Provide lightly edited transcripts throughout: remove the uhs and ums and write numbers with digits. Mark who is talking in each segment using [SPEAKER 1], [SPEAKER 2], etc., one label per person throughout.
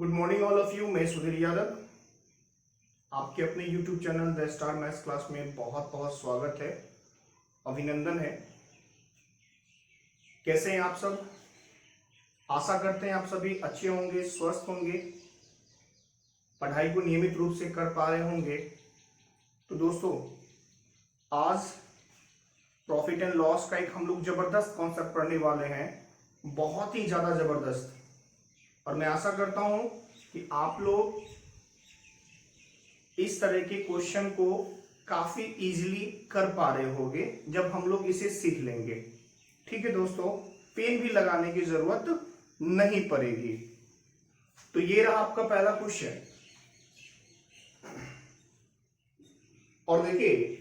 [SPEAKER 1] Good morning all of you. मैं सुधीर यादव, आपके अपने YouTube channel the star maths class में बहुत बहुत स्वागत है, अभिनंदन है। कैसे हैं आप सब? आशा करते हैं आप सभी अच्छे होंगे, स्वस्थ होंगे, पढ़ाई को नियमित रूप से कर पा रहे होंगे। तो दोस्तों, आज प्रॉफिट एंड लॉस का एक हम लोग जबरदस्त कॉन्सेप्ट पढ़ने वाले हैं, बहुत ही ज्यादा जबरदस्त। और मैं आशा करता हूं कि आप लोग इस तरह के क्वेश्चन को काफी इजीली कर पा रहे होंगे जब हम लोग इसे सीख लेंगे। ठीक है दोस्तों, पेन भी लगाने की जरूरत नहीं पड़ेगी। तो ये रहा आपका पहला क्वेश्चन। और देखिए,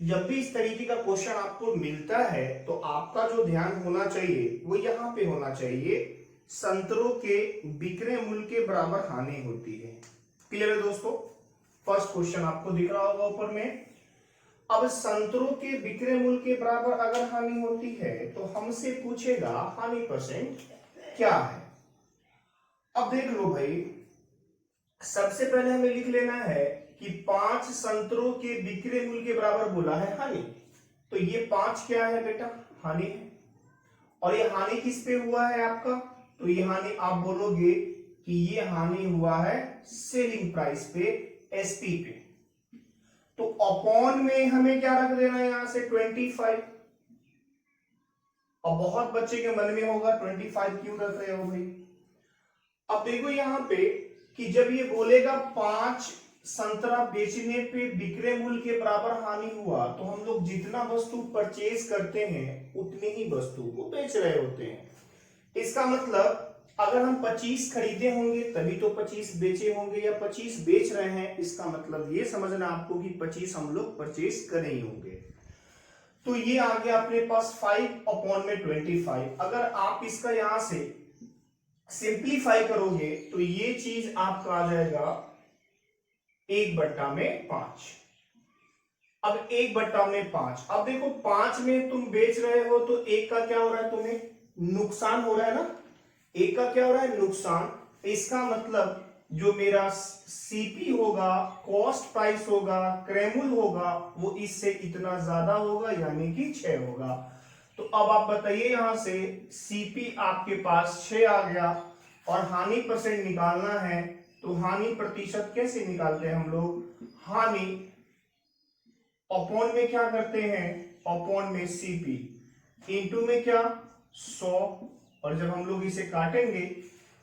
[SPEAKER 1] जब भी इस तरीके का क्वेश्चन आपको मिलता है तो आपका जो ध्यान होना चाहिए वो यहां पे होना चाहिए, संतरों के बिक्री मूल्य के बराबर हानि होती है। क्लियर है दोस्तों? फर्स्ट क्वेश्चन आपको दिख रहा होगा ऊपर में। अब संतरों के बिक्री मूल्य के बराबर अगर हानि होती है तो हमसे पूछेगा हानि परसेंट क्या है। अब देख लो भाई, सबसे पहले हमें लिख लेना है कि 5 संतरों के बिक्री मूल्य के बराबर बोला है हानि। तो ये 5 क्या है बेटा? हानि है। और ये हानि किस पे हुआ है आपका? तो ये हानि आप बोलोगे कि ये हानि हुआ है सेलिंग प्राइस पे, एसपी पे। तो अपॉन में हमें क्या रख देना है यहां से? 25। और बहुत बच्चे के मन में होगा 25 क्यों रख रहे हो भाई? अब देखो यहां पे कि जब ये बोलेगा 5 संतरा बेचने पे बिक्री मूल्य के बराबर हानि हुआ, तो हम लोग जितना वस्तु परचेज करते हैं उतनी ही वस्तु को बेच रहे होते हैं। इसका मतलब अगर हम 25 खरीदे होंगे तभी तो 25 बेचे होंगे, या 25 बेच रहे हैं, इसका मतलब ये समझना आपको कि 25 हम लोग परचेज करे ही होंगे। तो ये आ गया अपने पास 5 अपॉन में 25। अगर आप इसका यहां से सिंप्लीफाई करोगे तो ये चीज आपका आ जाएगा 1/5। अब 1/5, अब देखो 5 में तुम बेच रहे हो तो एक का क्या हो रहा है? तुम्हें नुकसान हो रहा है ना। एक का क्या हो रहा है? नुकसान। इसका मतलब जो मेरा सीपी होगा, कॉस्ट प्राइस होगा, क्रेमुल होगा, वो इससे इतना ज्यादा होगा, यानी कि 6 होगा। तो अब आप बताइए, यहां से सीपी आपके पास 6 आ गया और हानि परसेंट निकालना है। तो हानि प्रतिशत कैसे निकालते हैं हम लोग? हानि अपॉन में क्या करते हैं? अपॉन में सीपी, इनटू में क्या? 100। और जब हम लोग इसे काटेंगे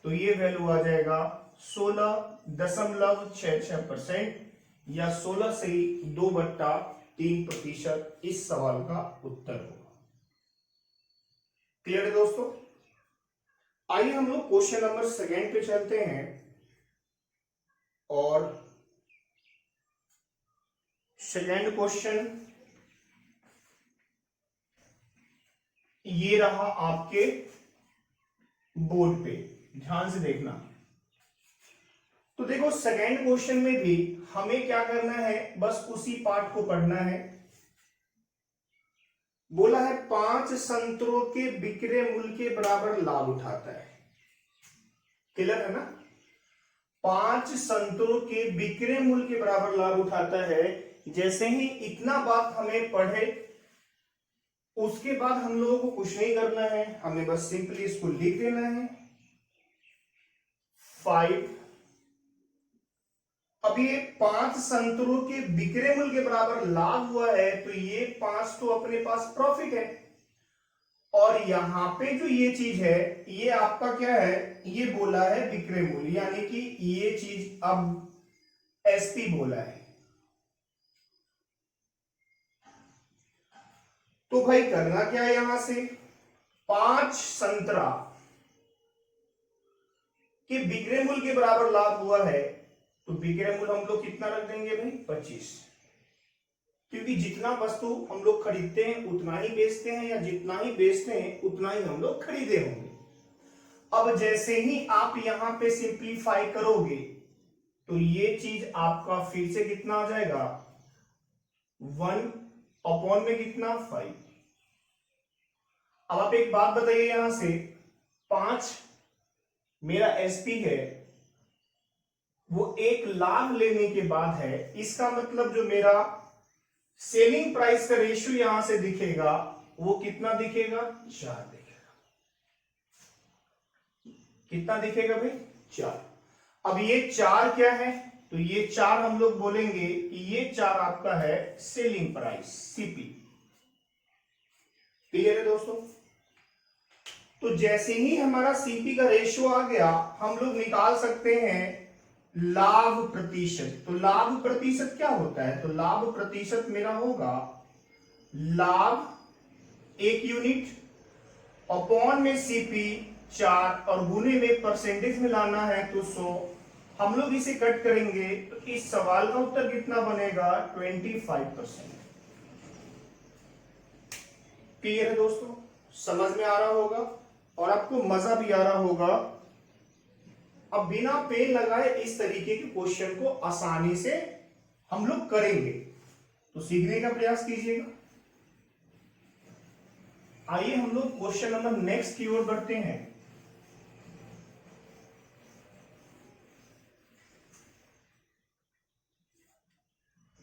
[SPEAKER 1] तो ये वैल्यू आ जाएगा 16.66%, या 16 से 2/3% इस सवाल का उत्तर होगा। क्लियर है दोस्तों? आइए हम लोग क्वेश्चन नंबर 2 पे चलते हैं। और सेकेंड क्वेश्चन ये रहा आपके बोर्ड पे, ध्यान से देखना। तो देखो, सेकेंड क्वेश्चन में भी हमें क्या करना है? बस उसी पार्ट को पढ़ना है। बोला है 5 संतरों के बिक्री मूल्य के बराबर लाभ उठाता है। क्लियर है ना? 5 संतरों के बिक्री मूल्य के बराबर लाभ उठाता है। जैसे ही इतना बात हमें पढ़े, उसके बाद हम लोगों को कुछ नहीं करना है, हमें बस सिंपली इसको लिख देना है 5। अब ये 5 संतरों के बिक्री मूल्य के बराबर लाभ हुआ है, तो ये 5 तो अपने पास प्रॉफिट है। और यहां पे जो ये चीज है, ये आपका क्या है? ये बोला है बिक्री मूल्य, यानी कि ये चीज अब एसपी बोला है। तो भाई करना क्या है? यहां से 5 संतरा के बिक्री मूल्य के बराबर लाभ हुआ है, तो बिक्री मूल्य हम लोग कितना रख देंगे भाई? 25। क्योंकि जितना वस्तु हम लोग खरीदते हैं उतना ही बेचते हैं, या जितना ही बेचते हैं उतना ही हम लोग खरीदे होंगे। अब जैसे ही आप यहां पे सिंप्लीफाई करोगे तो ये चीज आपका फिर से कितना आ जाएगा? 1 अपॉन में कितना? 5। अब आप एक बात बताइए, यहां से 5 मेरा एसपी है वो एक लाभ लेने के बाद है। इसका मतलब जो मेरा सेलिंग प्राइस का रेशियो यहां से दिखेगा वो कितना दिखेगा, 4 दिखेगा। कितना दिखेगा भाई, 4। अब ये 4 क्या है, तो ये 4 हम लोग बोलेंगे कि ये 4 आपका है सेलिंग प्राइस, सीपी। क्लियर है दोस्तों। तो जैसे ही हमारा सीपी का रेशियो आ गया, हम लोग निकाल सकते हैं लाभ प्रतिशत। तो लाभ प्रतिशत क्या होता है, तो लाभ प्रतिशत मेरा होगा लाभ 1 यूनिट अपॉन में सीपी 4 और गुने में परसेंटेज में लाना है तो 100। हम लोग इसे कट करेंगे तो इस सवाल का उत्तर कितना बनेगा, 25%। क्लियर है दोस्तों, समझ में आ रहा होगा और आपको मजा भी आ रहा होगा। अब बिना पेन लगाए इस तरीके के क्वेश्चन को आसानी से हम लोग करेंगे, तो सीखने का प्रयास कीजिएगा। आइए हम लोग क्वेश्चन नंबर नेक्स्ट की ओर बढ़ते हैं।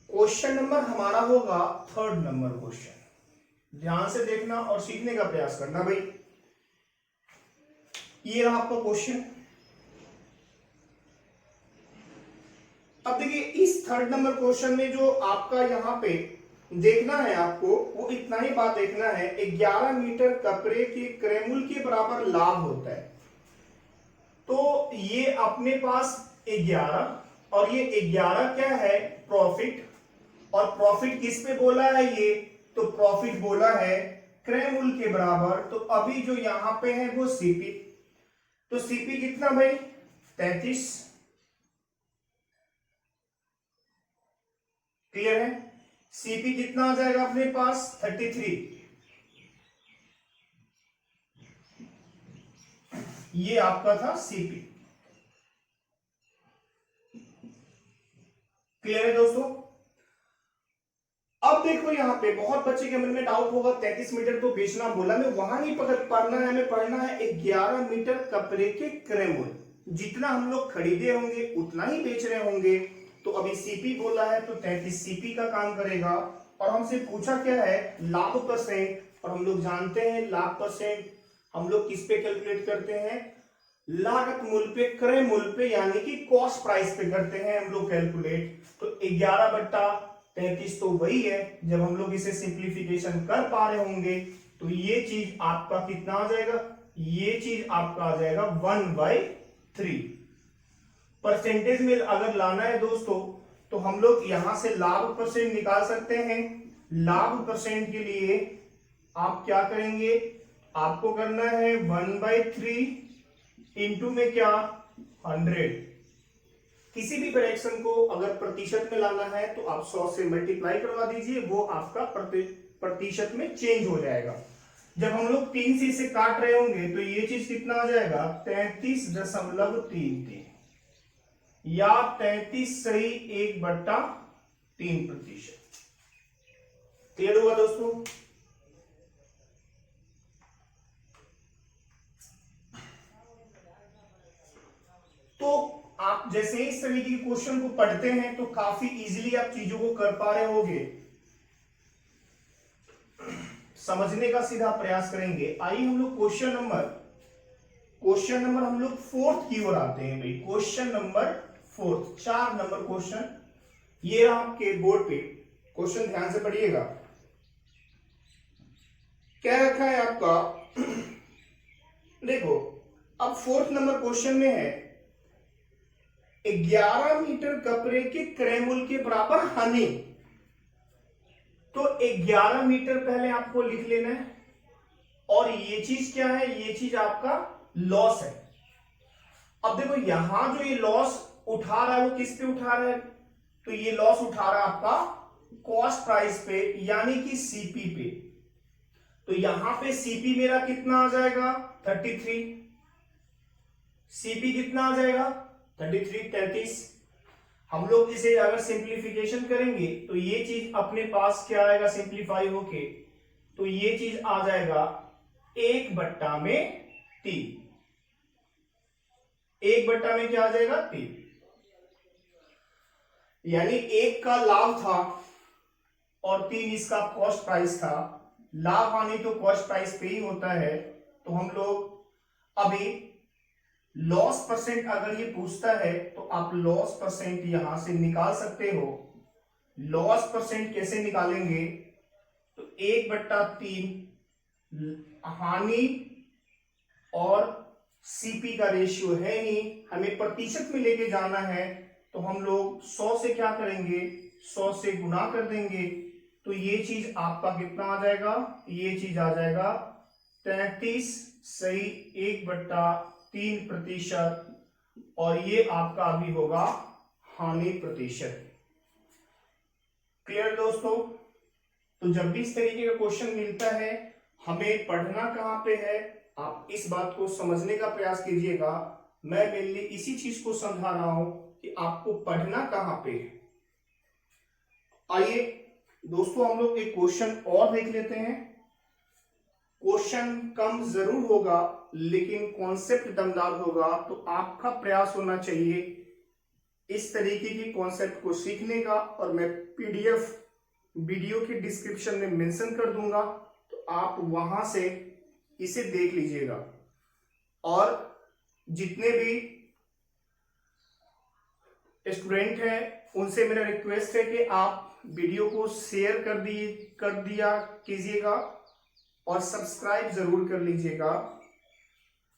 [SPEAKER 1] क्वेश्चन नंबर हमारा होगा 3rd नंबर क्वेश्चन। ध्यान से देखना और सीखने का प्रयास करना भाई। ये रहा आपका क्वेश्चन। अब देखिए इस 3rd नंबर क्वेश्चन में जो आपका यहां पे देखना है आपको, वो इतना ही बात देखना है, 11 मीटर कपड़े के क्रयमूल्य के बराबर लाभ होता है। तो ये अपने पास 11 और ये 11 क्या है, प्रॉफिट। और प्रॉफिट किस पे बोला है ये, तो प्रॉफिट बोला है क्रयमूल्य के बराबर। तो अभी जो यहां पे है वो सीपी। तो सीपी कितना भाई, 33। क्लियर है। सीपी कितना आ जाएगा अपने पास, 33। ये आपका था सीपी। क्लियर है दोस्तों। अब देखो यहां पे बहुत बच्चे के मन में डाउट होगा, 33 मीटर तो बेचना बोला, मैं वहां नहीं पढ़ना है, हमें पढ़ना है 11 मीटर कपड़े के क्रयमूल्य। जितना हम लोग खरीदे होंगे उतना ही बेच रहे होंगे। तो अभी सीपी बोला है तो 33 सीपी का काम करेगा। और हमसे पूछा क्या है, लाभ परसेंट। और हम लोग जानते हैं लाभ परसेंट हम लोग किस पे कैलकुलेट करते हैं, लागत मूल्य पे, क्रय मूल्य पे, यानी कि कॉस्ट प्राइस पे करते हैं हम लोग कैलकुलेट। तो 11/33 तो वही है। जब हम लोग इसे सिंप्लीफिकेशन कर पा रहे होंगे तो ये चीज आपका कितना आ जाएगा, ये चीज आपका आ जाएगा 1/3। परसेंटेज में अगर लाना है दोस्तों तो हम लोग यहां से लाभ परसेंट निकाल सकते हैं। लाभ परसेंट के लिए आप क्या करेंगे, आपको करना है 1/3 इंटू में क्या, 100। किसी भी फ्रैक्शन को अगर प्रतिशत में लाना है तो आप 100 से मल्टीप्लाई करवा दीजिए, वो आपका प्रतिशत में चेंज हो जाएगा। जब हम लोग 3 से इसे काट रहे होंगे तो ये चीज कितना आ जाएगा, 33.33 या 33.1/3%। क्लियर हुआ दोस्तों। तो आप जैसे इस तरीके के क्वेश्चन को पढ़ते हैं तो काफी इजीली आप चीजों को कर पा रहे होंगे। समझने का सीधा प्रयास करेंगे। आइए हम लोग क्वेश्चन नंबर हम लोग 4th की ओर आते हैं भाई। Question number 4th, 4 number question. ये रहा आपके बोर्ड पे क्वेश्चन, ध्यान से पढ़िएगा। क्या रखा है आपका देखो, अब 4th नंबर क्वेश्चन में है 11 मीटर कपड़े के क्रयमूल्य के बराबर हानि। तो 11 मीटर पहले आपको लिख लेना है। और ये चीज क्या है, ये चीज आपका लॉस है। अब देखो यहां जो ये लॉस उठा रहा है वो किस पे उठा रहा है, तो ये लॉस उठा रहा है आपका कॉस्ट प्राइस पे, यानी कि सीपी पे। तो यहां पे सीपी मेरा कितना आ जाएगा, 33। सीपी कितना आ जाएगा, 33। हम लोग इसे अगर सिंप्लीफिकेशन करेंगे तो ये चीज अपने पास क्या आएगा, सिंप्लीफाई होके, तो ये चीज आ जाएगा 1/3। 1/में क्या आ जाएगा, 3। यानी एक का लाभ था और 3 इसका कॉस्ट प्राइस था। लाभ हानि तो कॉस्ट प्राइस पे ही होता है। तो हम लोग अभी लॉस परसेंट अगर ये पूछता है तो आप लॉस परसेंट यहां से निकाल सकते हो। लॉस परसेंट कैसे निकालेंगे? तो 1/3 हानि और सीपी का रेशियो है ही, हमें प्रतिशत में लेके जाना है। तो हम लोग 100 से क्या करेंगे? 100 से गुना कर देंगे। तो ये चीज आपका कितना आ जाएगा? ये चीज आ जाएगा 33 सही 1/3%। और ये आपका अभी होगा हानि प्रतिशत। क्लियर दोस्तों? तो जब भी इस तरीके का क्वेश्चन मिलता है, हमें पढ़ना कहां पे है, आप इस बात को समझने का प्रयास कीजिएगा। मैं मेनली इसी चीज को समझा रहा हूं कि आपको पढ़ना कहां पे है। आइए दोस्तों हम लोग एक क्वेश्चन और देख लेते हैं। क्वेश्चन कम जरूर होगा लेकिन कॉन्सेप्ट दमदार होगा। तो आपका प्रयास होना चाहिए इस तरीके की कॉन्सेप्ट को सीखने का। और मैं पीडीएफ वीडियो के डिस्क्रिप्शन में मेंशन कर दूंगा, तो आप वहां से इसे देख लीजिएगा। और जितने भी स्टूडेंट हैं उनसे मेरा रिक्वेस्ट है कि आप वीडियो को शेयर कर दिया कीजिएगा और सब्सक्राइब जरूर कर लीजिएगा,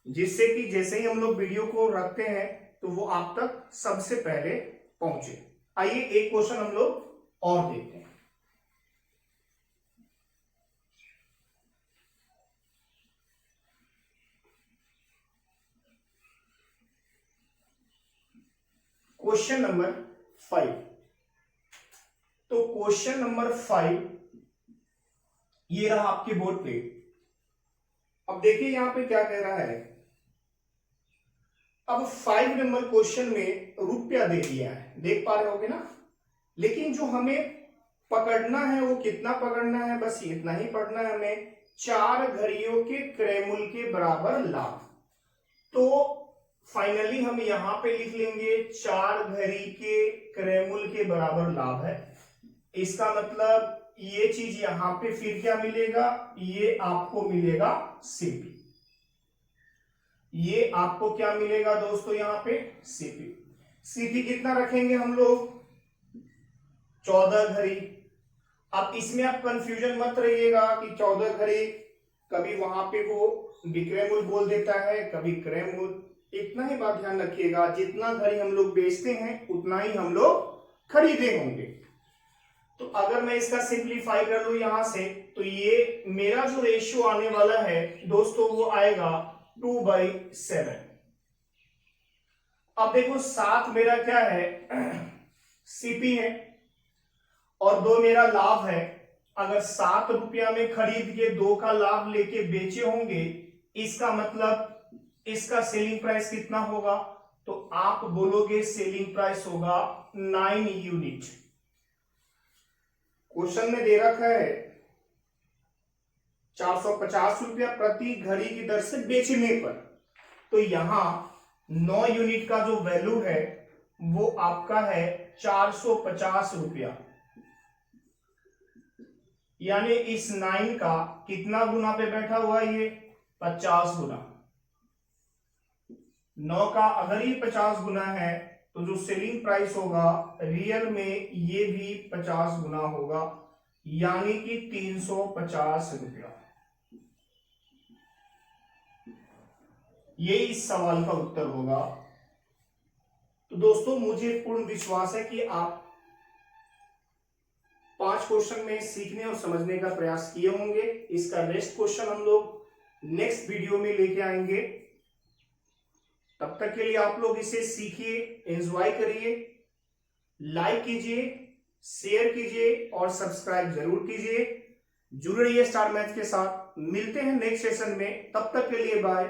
[SPEAKER 1] जिससे कि जैसे ही हम लोग वीडियो को रखते हैं तो वो आप तक सबसे पहले पहुंचे। आइए एक क्वेश्चन हम लोग और देखते हैं। Question number 5। तो क्वेश्चन नंबर 5 ये रहा आपके बोर्ड पे। अब देखिए यहां पे क्या कह रहा है। अब 5 नंबर क्वेश्चन में रुपया दे दिया है, देख पा रहे होगे ना। लेकिन जो हमें पकड़ना है वो कितना पकड़ना है? बस इतना ही पढ़ना है हमें। 4 घड़ियों के क्रय मूल्य के बराबर लाभ। तो फाइनली हम यहां पे लिख लेंगे 4 घड़ी के क्रय मूल्य के बराबर लाभ है। इसका मतलब ये चीज यहां पे फिर क्या मिलेगा? ये आपको मिलेगा सीपी। ये आपको क्या मिलेगा दोस्तों? यहां पे सीपी। सीपी कितना रखेंगे हम लोग? 14 घड़ी। अब इसमें आप कंफ्यूजन मत रहिएगा कि 14 घड़ी, कभी वहां पे वो विक्रय मूल्य बोल देता है, कभी क्रय मूल्य। इतना ही बात ध्यान रखिएगा, जितना घड़ी हम लोग बेचते हैं उतना ही हम लोग खरीदे होंगे। तो अगर मैं इसका सिंप्लीफाई कर लू यहां से, तो ये मेरा जो रेशियो आने वाला है दोस्तों वो आएगा 2/7। अब देखो 7 मेरा क्या है? सीपी है और 2 मेरा लाभ है। अगर 7 रुपया में खरीद के 2 का लाभ लेके बेचे होंगे, इसका मतलब इसका सेलिंग प्राइस कितना होगा? तो आप बोलोगे सेलिंग प्राइस होगा 9 यूनिट। क्वेश्चन में दे रखा है 450 रुपया प्रति घड़ी की दर से बेचने पर। तो यहां 9 यूनिट का जो वैल्यू है वो आपका है 450 रुपया। यानी इस 9 का कितना गुना पे बैठा हुआ है? ये 50 गुना। 9 का अगर ये 50 गुना है तो जो सेलिंग प्राइस होगा रियल में ये भी 50 गुना होगा, यानी कि 350 रुपया। ये इस सवाल का उत्तर होगा। तो दोस्तों मुझे पूर्ण विश्वास है कि आप 5 क्वेश्चन में सीखने और समझने का प्रयास किए होंगे। इसका नेक्स्ट क्वेश्चन हम लोग नेक्स्ट वीडियो में लेके आएंगे। तब तक के लिए आप लोग इसे सीखिए, एंजॉय करिए, लाइक कीजिए, शेयर कीजिए और सब्सक्राइब जरूर कीजिए। जुड़ रहिए स्टार मैथ के साथ। मिलते हैं नेक्स्ट सेशन में, तब तक के लिए बाय।